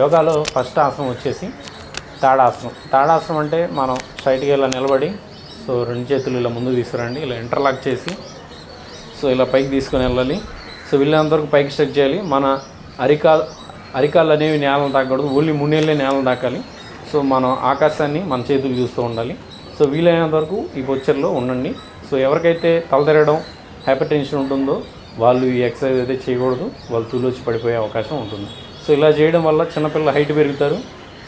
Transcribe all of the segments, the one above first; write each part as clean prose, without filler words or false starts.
యోగాలో ఫస్ట్ ఆసనం వచ్చేసి తాడాసనం. తాడాసనం అంటే మనం స్ట్రైట్గా ఇలా నిలబడి సో 2 చేతులు ఇలా ముందుకు తీసుకురండి, ఇలా ఇంటర్లాక్ చేసి సో ఇలా పైకి తీసుకొని వెళ్ళాలి. సో వీళ్ళంతవరకు పైకి స్ట్రెచ్ చేయాలి. మన అరికాళ్ళు అనేవి నేలను తాకూడదు, ఓన్లీ మున్నేళ్ళే నేలను తాకాలి. సో మనం ఆకాశాన్ని మన చేతులు చూస్తూ ఉండాలి. సో వీలైనంత వరకు ఈ పొచ్చర్లో ఉండండి. సో ఎవరికైతే తల తిరగడం, హైపర్ టెన్షన్ ఉంటుందో వాళ్ళు ఈ ఎక్సర్సైజ్ అయితే చేయకూడదు, వాళ్ళు తూలొచ్చి పడిపోయే అవకాశం ఉంటుంది. సో ఇలా చేయడం వల్ల చిన్నపిల్లల హైట్ పెరుగుతారు.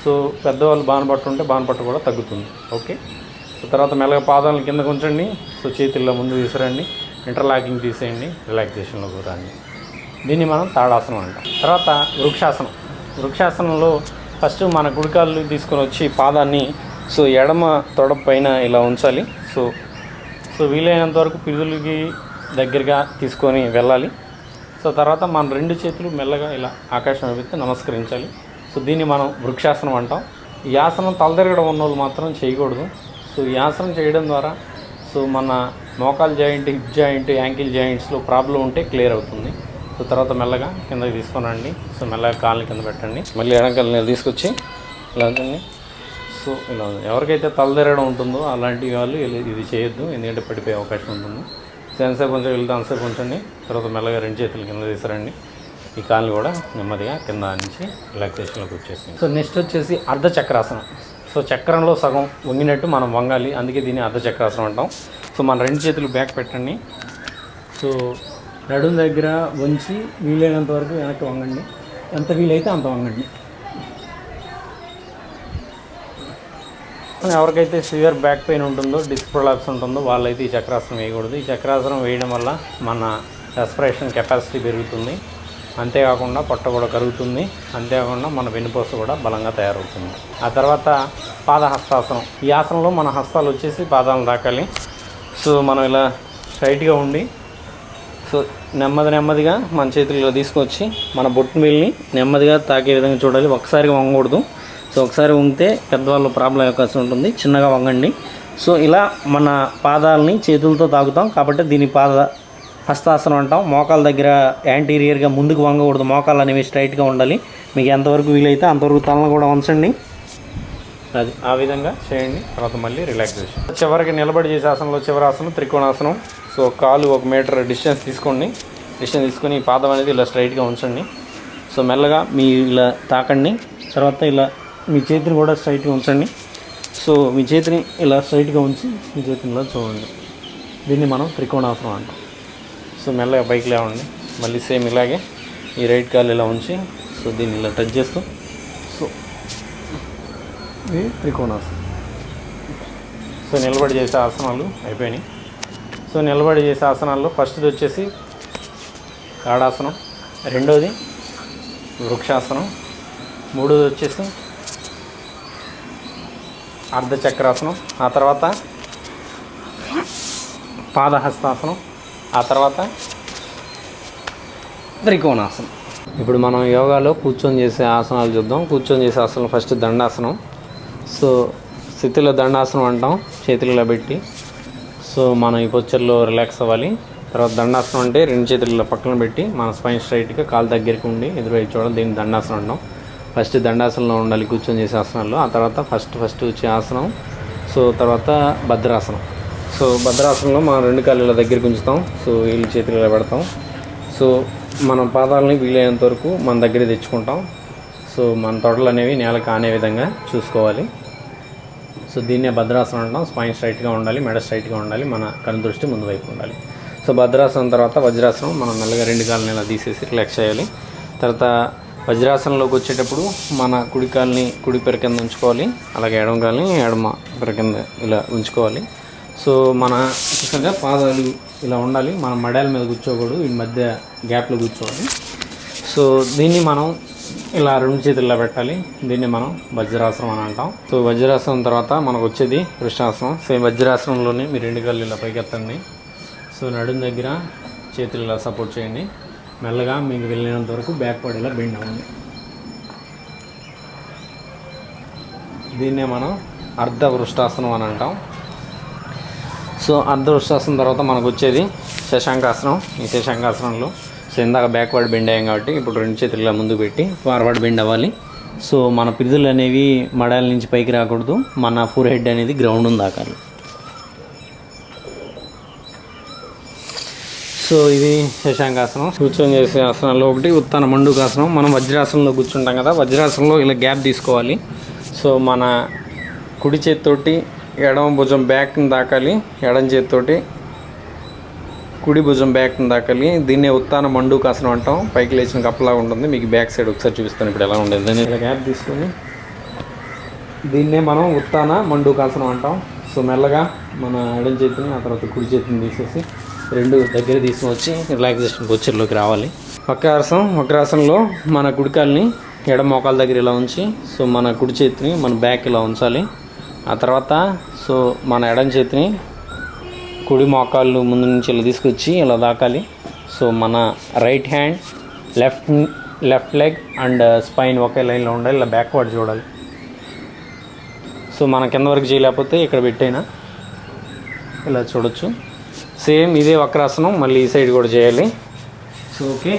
సో పెద్దవాళ్ళు బానపట్టుంటే బానపట్ట కూడా తగ్గుతుంది. ఓకే. సో తర్వాత మెల్లగా పాదాలను కిందకు ఉంచండి. సో చేతుల్లో ముందు తీసుకురండి, ఇంటర్లాకింగ్ తీసేయండి, రిలాక్సేషన్లోకి రండి. దీన్ని మనం తాడాసనం అంటాం. తర్వాత వృక్షాసనం. వృక్షాసనంలో ఫస్ట్ మన కుడికాళ్ళు తీసుకొని వచ్చి పాదాన్ని సో ఎడమ తొడ పైన ఇలా ఉంచాలి. సో వీలైనంత వరకు పిదులకి దగ్గరగా తీసుకొని వెళ్ళాలి. సో తర్వాత మన 2 చేతులు మెల్లగా ఇలా ఆకాశం వైపు నమస్కరించాలి. సో దీన్ని మనం వృక్షాసనం అంటాం. ఈ ఆసనం తలదిరగడం ఉన్న వాళ్ళు మాత్రం చేయకూడదు. సో ఈ ఆసనం చేయడం ద్వారా సో మన మోకాల్ జాయింట్, హిప్ జాయింట్, యాంకిల్ జాయింట్స్లో ప్రాబ్లం ఉంటే క్లియర్ అవుతుంది. సో తర్వాత మెల్లగా కిందకి తీసుకొని రండి. సో మెల్లగా కాళ్ళని కింద పెట్టండి, మళ్ళీ ఎడంకాలని తీసుకొచ్చి ఇలా ఉంచండి. సో ఇలా ఎవరికైతే తలదిరగడం ఉంటుందో అలాంటి వాళ్ళు ఇది చేయొద్దు, ఎందుకంటే పడిపోయే అవకాశం ఉంటుంది. సో ఎంతసేపు కొంచెం వెళ్తే అంతసేపు ఉంచండి. తర్వాత మెల్లగా 2 చేతులు కింద తీసారండి. ఈ కాళ్ళు కూడా నెమ్మదిగా కింద నుంచి రిలాక్సేషన్లోకి వచ్చేసింది. సో నెక్స్ట్ వచ్చేసి అర్ధచక్రాసనం. సో చక్రంలో సగం వంగినట్టు మనం వంగాలి, అందుకే దీన్ని అర్ధచక్రాసనం అంటాం. సో మన 2 చేతులు బ్యాక్ పెట్టండి. సో నడుం దగ్గర వంచి వీలైనంత వరకు వెనక్కి వంగండి, ఎంత వీలైతే అంత వంగండి. ఎవరికైతే సివియర్ బ్యాక్ పెయిన్ ఉంటుందో, డిస్క్ ప్రొలాప్స్ ఉంటుందో వాళ్ళైతే ఈ చక్రాసనం వేయకూడదు. ఈ చక్రాసనం వేయడం వల్ల మన రెస్పిరేషన్ కెపాసిటీ పెరుగుతుంది, అంతేకాకుండా పొట్ట కూడా కరుగుతుంది, అంతేకాకుండా మన వెన్నుపూస కూడా బలంగా తయారవుతుంది. ఆ తర్వాత పాదహస్తాసనం. ఈ ఆసనంలో మన హస్తాలు వచ్చేసి పాదాలను తాకాలి. సో మనం ఇలా స్ట్రైట్గా ఉండి సో నెమ్మదిగా మన చేతుల్లో తీసుకొచ్చి మన బొట్టు మీల్ని నెమ్మదిగా తాకే విధంగా చూడాలి. ఒకసారిగా వంగకూడదు. సో ఒకసారి వంగితే పెద్దవాళ్ళు ప్రాబ్లం అవకాశం ఉంటుంది, చిన్నగా వంగండి. సో ఇలా మన పాదాలని చేతులతో తాకుతాం కాబట్టి దీన్ని హస్తాసనం అంటాం. మోకాల దగ్గర యాంటీరియర్గా ముందుకు వంగకూడదు, మోకాలు అనేవి స్ట్రైట్గా ఉండాలి. మీకు ఎంతవరకు వీలైతే అంతవరకు తలను కూడా ఉంచండి. అది ఆ విధంగా చేయండి. తర్వాత మళ్ళీ రిలాక్సేషన్. చివరికి నిలబడి చేసే ఆసనంలో చివరి ఆసనం త్రికోణాసనం. సో కాలు 1 మీటర్ డిస్టెన్స్ తీసుకోండి. డిస్టెన్స్ తీసుకొని ఈ పాదం అనేది ఇలా స్ట్రైట్గా ఉంచండి. సో మెల్లగా మీ ఇలా తాకండి. తర్వాత ఇలా మీ చేతిని కూడా స్ట్రైట్గా ఉంచండి. సో మీ చేతిని ఇలా స్ట్రైట్గా ఉంచి మీ చేతిని ఇలా చూడండి. దీన్ని మనం త్రికోణాసనం అంటాం. సో మెల్లగా పైకి లేవండి. మళ్ళీ సేమ్ ఇలాగే ఈ రైట్ కాలు ఇలా ఉంచి సో దీన్ని ఇలా టచ్ చేస్తూ సో ఇది త్రికోణాసనం. సో నిలబడి చేసే ఆసనాలు అయిపోయినాయి. సో నిలబడి చేసే ఆసనాల్లో ఫస్ట్ది వచ్చేసి తాడాసనం, రెండోది వృక్షాసనం, మూడోది వచ్చేసి అర్ధచక్రాసనం, ఆ తర్వాత పాదహస్తాసనం, ఆ తర్వాత త్రికోణాసనం. ఇప్పుడు మనం యోగాలో కూర్చొని చేసే ఆసనాలు చూద్దాం. కూర్చొని చేసే ఆసనం ఫస్ట్ దండాసనం. సో స్థితిలో దండాసనం అంటాం, చేతులలో పెట్టి. సో మనం ఈ పొచ్చర్లో రిలాక్స్ అవ్వాలి. తర్వాత దండాసనం అంటే 2 చేతులలో పక్కన పెట్టి మన స్పైన్ స్ట్రైట్గా కాలు దగ్గరికి ఉండి ఎదురువైపు చూడాలి. దీన్ని దండాసనం అంటాం. ఫస్ట్ దండాసనంలో ఉండాలి కూర్చొని చేసే ఆసనాల్లో. ఆ తర్వాత ఫస్ట్ వచ్చే ఆసనం. సో తర్వాత భద్రాసనం. సో భద్రాసనంలో మనం 2 కాళ్ళ దగ్గరికి ఉంచుతాం. సో వీళ్ళు చేతులు ఇలా పెడతాం. సో మనం పాదాలని వీలైనంత వరకు మన దగ్గర తెచ్చుకుంటాం. సో మన తొడలు అనేవి నేలకు ఆనే విధంగా చూసుకోవాలి. సో దీన్నే భద్రాసనం అంటాం. స్పైన్ స్ట్రైట్గా ఉండాలి, మెడ స్ట్రైట్గా ఉండాలి, మన కన్ను దృష్టి ముందు వైపు ఉండాలి. సో భద్రాసనం తర్వాత వజ్రాసనం. మనం మెల్లగా 2 కాళ్ళని ఇలా తీసేసి రిలాక్స్ చేయాలి. తర్వాత వజ్రాసనంలోకి వచ్చేటప్పుడు మన కుడి కాల్ని కుడి పెర కింద ఉంచుకోవాలి, అలాగే ఎడమ కాల్ని ఎడమ పెర కింద ఇలా ఉంచుకోవాలి. సో మన చూసాక పాదాలు ఇలా ఉండాలి, మనం మడాల మీద కూర్చోకూడదు, ఈ మధ్య గ్యాప్లో కూర్చోవాలి. సో దీన్ని మనం ఇలా 2 చేతుల్లో పెట్టాలి. దీన్ని మనం వజ్రాసనం అని అంటాం. సో వజ్రాసనం తర్వాత మనకు వచ్చేది వృషాసనం. సో వజ్రాసనంలోనే మీరు 2 కాళ్ళు ఇలా పైకెత్తండి. సో నడుం దగ్గర చేతులు ఇలా సపోర్ట్ చేయండి. మెల్లగా మీకు వెళ్ళినంత వరకు బ్యాక్ పడేలా బెండ్ అవ్వండి. దీన్నే మనం అర్ధ వృష్టాసనం అని అంటాం. సో అర్ధ వృష్టాసనం తర్వాత మనకు వచ్చేది శశాంకాసనం. ఈ శశాంకాసనంలో సో ఇందాక బ్యాక్వర్డ్ బెండ్ అయ్యాం కాబట్టి ఇప్పుడు 2 చేతులు ఇలా ముందు పెట్టి ఫార్వర్డ్ బెండ్ అవ్వాలి. సో మన పిరుదులు అనేవి మడాల నుంచి పైకి రాకూడదు, మన ఫోర్ హెడ్ అనేది గ్రౌండ్ దాకాలి. సో ఇది శశాంకాసనం. కూర్చొని చేసే ఆసనాల్లో ఒకటి ఉత్తాన మండూకాసనం. మనం వజ్రాసనంలో కూర్చుంటాం కదా, వజ్రాసనంలో ఇలా గ్యాప్ తీసుకోవాలి. సో మన కుడి చేతితోటి ఎడమ భుజం బ్యాక్ని దాకాలి, ఎడమ చేతితోటి కుడి భుజం బ్యాక్ని దాకాలి. దీన్నే ఉత్తాన మండూకాసనం అంటాం. పైకి లేచిన కప్పలాగా ఉంటుంది. మీకు బ్యాక్ సైడ్ ఒకసారి చూపిస్తాను ఇప్పుడు ఎలా ఉండేది. దాన్ని ఇలా గ్యాప్ తీసుకొని దీన్నే మనం ఉత్తాన మండూకాసనం అంటాం. సో మెల్లగా మన ఎడమ చేతిని ఆ తర్వాత కుడి చేతిని తీసేసి రెండు దగ్గర తీసుకుని వచ్చి రిలాక్సేషన్ పొజిషన్లోకి రావాలి. వక్రాసనంలో మన కుడికాల్ని ఎడమ మోకాల దగ్గర ఇలా ఉంచి, సో మన కుడి చేతిని మన బ్యాక్ ఇలా ఉంచాలి. ఆ తర్వాత సో మన ఎడమ చేతిని కుడి మోకాళ్ళు ముందు నుంచి ఇలా తీసుకొచ్చి ఇలా దాకాలి. సో మన right hand left leg and spine ఒకే లైన్లో ఉండాలి. ఇలా బ్యాక్వర్డ్ చూడాలి. సో మన కింద వరకు చేయలేకపోతే ఇక్కడ పెట్టైనా ఇలా చూడొచ్చు. సేమ్ ఇదే వక్రాసనం మళ్ళీ ఈ సైడ్ కూడా చేయాలి. సో ఓకే,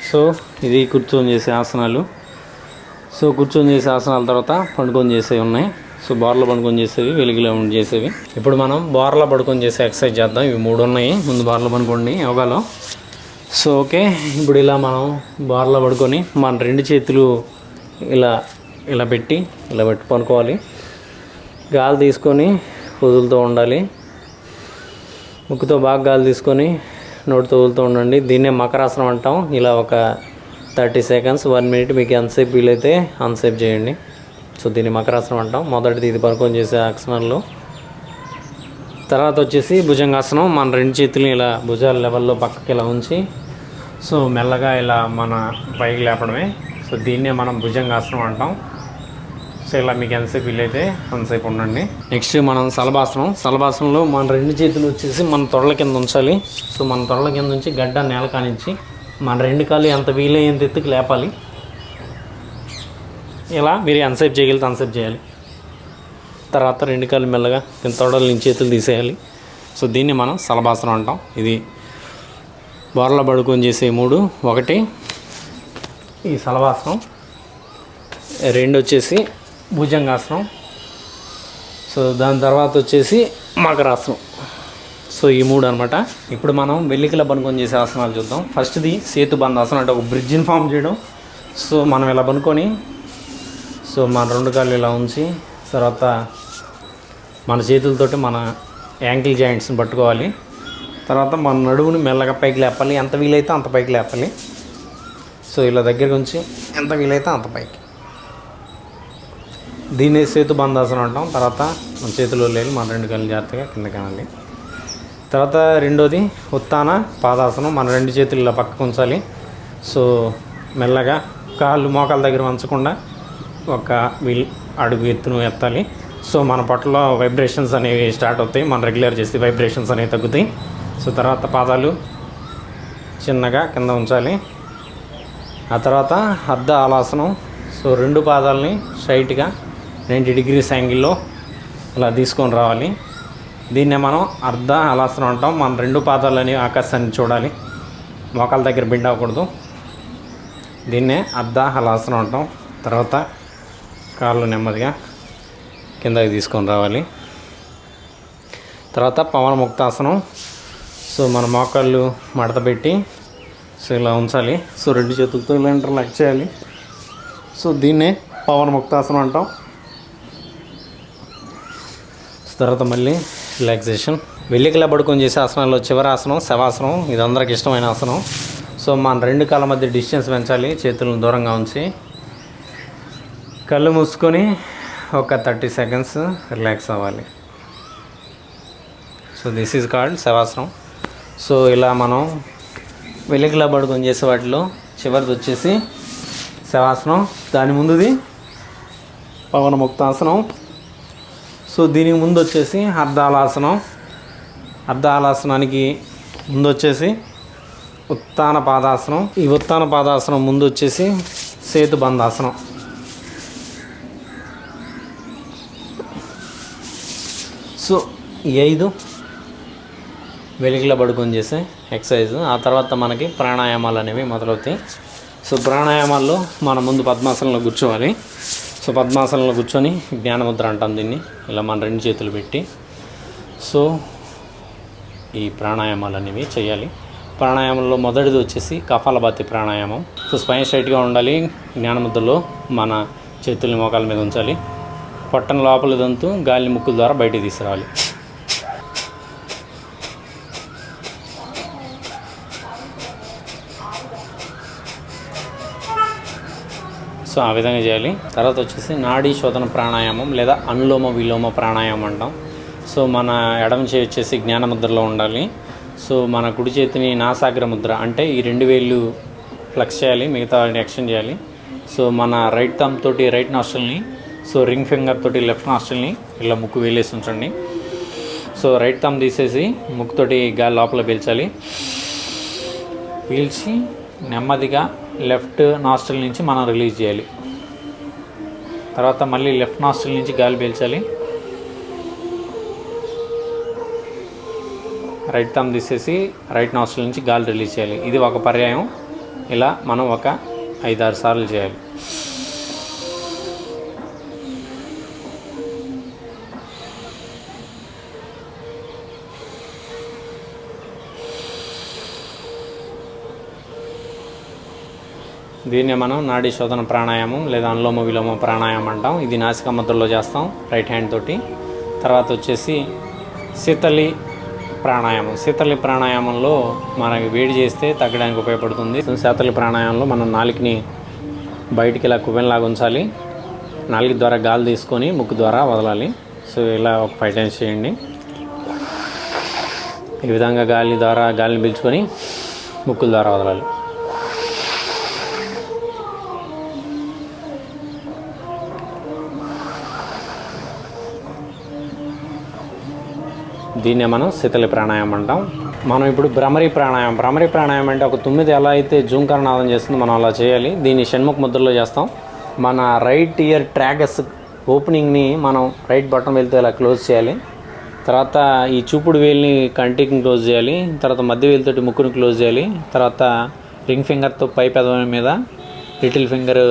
సో ఇది కూర్చొని చేసే ఆసనాలు. సో కూర్చొని చేసే ఆసనాల తర్వాత పండుకొని చేసేవి ఉన్నాయి. సో బోర్లో పండుకొని చేసేవి, వెలుగులో చేసేవి. ఇప్పుడు మనం బోర్లో పడుకొని చేసే ఎక్సర్సైజ్ చేద్దాం. ఇవి 3 ఉన్నాయి. ముందు బోర్లో పడుకోండి యోగాలో. సో ఓకే, ఇప్పుడు ఇలా మనం బోర్లో పడుకొని మన 2 చేతులు ఇలా పెట్టి పనుకోవాలి. గాలి తీసుకొని వదులుతూ ఉండాలి. ముక్కుతో బాగా గాలి తీసుకొని నోటితో వదులుతూ ఉండండి. దీన్నే మకరాసనం అంటాం. ఇలా ఒక 30 సెకండ్స్ 1 మినిట్ మీకు ఎంతసేపు వీలైతే అంతసేపు చేయండి. సో దీన్ని మకరాసనం అంటాం. మొదటిది ఇది పనుకొని చేసే ఆసనాల్లో. తర్వాత వచ్చేసి భుజంగాసనం. మన 2 చేతులు ఇలా భుజాల లెవెల్లో పక్కకి ఇలా ఉంచి సో మెల్లగా ఇలా మన పైకి లేపడమే. సో దీన్నే మనం భుజంగాసనం అంటాం. సో ఇలా మీకు ఎంతసేపు వీలైతే అంతసేపు ఉండండి. నెక్స్ట్ మనం సలభాసనంలో మన 2 చేతులు వచ్చేసి మన తొడల కింద ఉంచాలి. సో మన తొడల కింద ఉంచి గడ్డ నేల కానించి మన 2 కాళ్ళు ఎంత వీలైనంత ఎత్తుకు లేపాలి. ఇలా మీరు ఎంతసేపు చేయగలిగితే అంతసేపు చేయాలి. తర్వాత 2 కాళ్ళు మెల్లగా తొడల నుంచి చేతులు తీసేయాలి. సో దీన్ని మనం సలభాసనం అంటాం. ఇది బోర్లా పడుకొని చేసే 3. 1 ఈ సలభాసనం, 2 వచ్చేసి భుజంగాసనం. సో దాని తర్వాత వచ్చేసి మకరాసనం. సో ఈ 3 అనమాట. ఇప్పుడు మనం వెల్లికిలా పనుకొని చేసే ఆసనాలు చూద్దాం. ఫస్ట్ది సేతుబంధాసనం, అంటే ఒక బ్రిడ్జిని ఫామ్ చేయడం. సో మనం ఇలా పనుకొని సో మన 2 కాళ్ళు ఇలా ఉంచి తర్వాత మన చేతులతోటి మన యాంకిల్ జాయింట్స్ని పట్టుకోవాలి. తర్వాత మన నడువుని మెల్లగా పైకి లేపాలి. ఎంత వీలైతే అంత పైకి లేపాలి. సో ఇలా దగ్గరికి ఉంచి ఎంత వీలైతే అంత పైకి. దీన్ని సేతుబంధాసనం అంటాం. తర్వాత మన చేతిలో లేదు మన 2 కాళ్ళు జాగ్రత్తగా కిందకి అనాలి. తర్వాత రెండోది ఉత్తాన పాదాసనం. మన 2 చేతులు ఇలా పక్కకు ఉంచాలి. సో మెల్లగా కాళ్ళు మోకాల దగ్గర వంచకుండా ఒక అడుగు ఎత్తును ఎత్తాలి. సో మన పొట్టలో వైబ్రేషన్స్ అనేవి స్టార్ట్ అవుతాయి. మనం రెగ్యులర్ చేస్తే వైబ్రేషన్స్ అనేవి తగ్గుతాయి. సో తర్వాత పాదాలు చిన్నగా కింద ఉంచాలి. ఆ తర్వాత అర్ధ హలాసనం. సో 2 పాదాలని స్ట్రైట్గా 90 డిగ్రీస్ యాంగిల్లో ఇలా తీసుకొని రావాలి. దీన్నే మనం అర్ధ హలాసనం అంటాం. మన 2 పాదాలని ఆకాశాన్ని చూడాలి, మోకాల దగ్గర బెండ్ అవ్వకూడదు. దీన్నే అర్ధ హలాసనం అంటాం. తర్వాత కాళ్ళు నెమ్మదిగా కిందకి తీసుకొని రావాలి. తర్వాత పవనముక్తాసనం. సో మన మోకాళ్ళు మడత పెట్టి సో ఇలా ఉంచాలి. సో 2 చేతులతో ఇలా ఇంటర్లాక్ చేయాలి. సో దీన్నే పవనముక్తాసనం అంటాం. తర్వాత మళ్ళీ రిలాక్సేషన్. వెల్లికిలా పడుకొని చేసే ఆసనాల్లో చివరి ఆసనం శవాసనం. ఇది అందరికి ఇష్టమైన ఆసనం. సో మన 2 కాళ్ళ మధ్య డిస్టెన్స్ పెంచాలి. చేతులను దూరంగా ఉంచి కళ్ళు మూసుకొని ఒక 30 సెకండ్స్ రిలాక్స్ అవ్వాలి. సో దిస్ ఈజ్ కాల్డ్ శవాసనం. సో ఇలా మనం వెల్లికిలా పడుకొని చేసే వాటిలో చివరిది వచ్చేసి శవాసనం. దాని ముందుది పవనముక్తాసనం. సో దీనికి ముందు వచ్చేసి అర్ధహలాసనం. అర్ధహలాసనానికి ముందు వచ్చేసి ఉత్తాన పాదాసనం. ఈ ఉత్తాన పాదాసనం ముందు వచ్చేసి సేతుబంధాసనం. సో ఈ 5 వెలికిలా పడుకొని చేసే ఎక్సర్సైజ్. ఆ తర్వాత మనకి ప్రాణాయామాలు అనేవి మొదలవుతాయి. సో ప్రాణాయామాల్లో మనం ముందు పద్మాసనంలో కూర్చోవాలి. సో పద్మాసనంలో కూర్చొని జ్ఞానముద్ర అంటాం దీన్ని. ఇలా మన 2 చేతులు పెట్టి సో ఈ ప్రాణాయామాలు అనేవి చేయాలి. ప్రాణాయామంలో మొదటిది వచ్చేసి కపాలభాతి ప్రాణాయామం. సో స్పైన్ స్ట్రైట్గా ఉండాలి. జ్ఞానముద్రలో మన చేతుల్ని మోకాల మీద ఉంచాలి. పొట్టను లోపల దంతూ గాలిని ముక్కు ద్వారా బయటికి తీసుకురావాలి. సో ఆ విధంగా చేయాలి. తర్వాత వచ్చేసి నాడీ శోధన ప్రాణాయామం లేదా అనులోమ విలోమ ప్రాణాయామం అంటాం. సో మన ఎడమ చేయి వచ్చేసి జ్ఞానముద్రలో ఉండాలి. సో మన కుడి చేతిని నాసాగ్ర ముద్ర అంటే ఈ 2 వేళ్ళు ఫ్లెక్స్ చేయాలి, మిగతా ఎక్స్టెండ్ చేయాలి. సో మన రైట్ థంబ్ తోటి రైట్ నాస్ట్రిల్ని, సో రింగ్ ఫింగర్ తోటి లెఫ్ట్ నాస్ట్రిల్ని ఇలా ముక్కు వేలేసి ఉంచండి. సో రైట్ థంబ్ తీసేసి ముక్కుతోటి గాలి లోపల పీల్చాలి. పీల్చి నెమ్మదిగా లెఫ్ట్ నాస్ట్రిల్ నుంచి మనం రిలీజ్ చేయాలి. తర్వాత మళ్ళీ లెఫ్ట్ నాస్ట్రిల్ నుంచి గాలి పీల్చాలి. రైట్ థంబ్ తీసేసి రైట్ నాస్ట్రిల్ నుంచి గాలి రిలీజ్ చేయాలి. ఇది ఒక పర్యాయం. ఇలా మనం ఒక 5-6 సార్లు చేయాలి. దీన్నే మనం నాడీ శోధన ప్రాణాయామం లేదా అనులోమ విలోమ ప్రాణాయామం అంటాం. ఇది నాసికా ముద్రలో చేస్తాం రైట్ హ్యాండ్ తోటి. తర్వాత వచ్చేసి శీతలి ప్రాణాయామం. శీతలి ప్రాణాయామంలో మనకి వేడి చేస్తే తగ్గడానికి ఉపయోగపడుతుంది. శీతలి ప్రాణాయామంలో మనం నాలుకని బయటికి ఇలా కువ్వెనలాగా ఉంచాలి. నాలుక ద్వారా గాలి తీసుకొని ముక్కు ద్వారా వదలాలి. సో ఇలా ఒక 5 టైమ్స్ చేయండి. ఈ విధంగా గాలిని పీల్చుకొని ముక్కుల ద్వారా వదలాలి. దీన్నే మనం శీతలి ప్రాణాయామం అంటాం. మనం ఇప్పుడు భ్రమరీ ప్రాణాయామం అంటే ఒక 9 ఎలా అయితే జూంకరనాదం చేస్తుందో మనం అలా చేయాలి. దీన్ని షణ్ముఖ ముద్రలో చేస్తాం. మన రైట్ ఇయర్ ట్రాగస్ ఓపెనింగ్ని మనం రైట్ బటన్ వేలుతో ఇలా క్లోజ్ చేయాలి. తర్వాత ఈ చూపుడు వేలుని కంటికి క్లోజ్ చేయాలి. తర్వాత మధ్య వేలుతోటి ముక్కుని క్లోజ్ చేయాలి. తర్వాత రింగ్ ఫింగర్తో పై పెదవి మీద, లిటిల్ ఫింగర్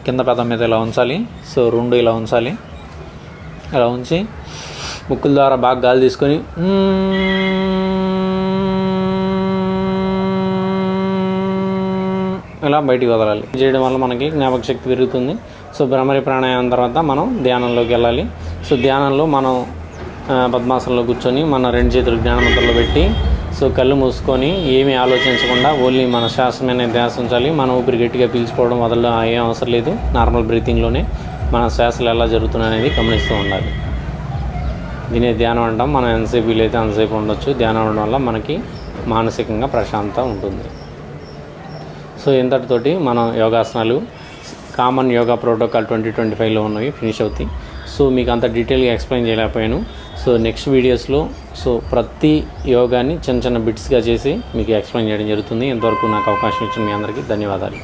కింద పెదవి మీద ఇలా ఉంచాలి. సో 2 ఇలా ఉంచాలి. ఇలా ఉంచి ముక్కుల ద్వారా బాగా గాలి తీసుకొని ఇలా బయటికి వదలాలి. చేయడం వల్ల మనకి జ్ఞాపక శక్తి పెరుగుతుంది. సో భ్రమరి ప్రాణాయామం తర్వాత మనం ధ్యానంలోకి వెళ్ళాలి. సో ధ్యానంలో మనం పద్మాసనంలో కూర్చొని మన 2 చేతులు జ్ఞానముద్రలో పెట్టి సో కళ్ళు మూసుకొని ఏమీ ఆలోచించకుండా ఓన్లీ మన శ్వాస మీద ధ్యాస ఉంచాలి. మన ఊపిరి గట్టిగా పీల్చుకోవడం వదలడం ఏం అవసరం లేదు. నార్మల్ బ్రీతింగ్లోనే మన శ్వాసలు ఎలా జరుగుతున్నాయి అనేది గమనిస్తూ ఉండాలి. దీనే ధ్యానం అంటాం. మనం ఎంతసేపు వీలైతే అంతసేపు ఉండొచ్చు. ధ్యానం అవడం వల్ల మనకి మానసికంగా ప్రశాంతత ఉంటుంది. సో ఇంతటితోటి మనం యోగాసనాలు కామన్ యోగా ప్రోటోకాల్ 2025లో ఉన్నవి ఫినిష్ అవుతాయి. సో మీకు అంత డీటెయిల్గా ఎక్స్ప్లెయిన్ చేయలేకపోయాను. సో నెక్స్ట్ వీడియోస్లో సో ప్రతి యోగాన్ని చిన్న చిన్న బిట్స్గా చేసి మీకు ఎక్స్ప్లెయిన్ చేయడం జరుగుతుంది. ఇంతవరకు నాకు అవకాశం ఇచ్చిన మీ అందరికీ ధన్యవాదాలు.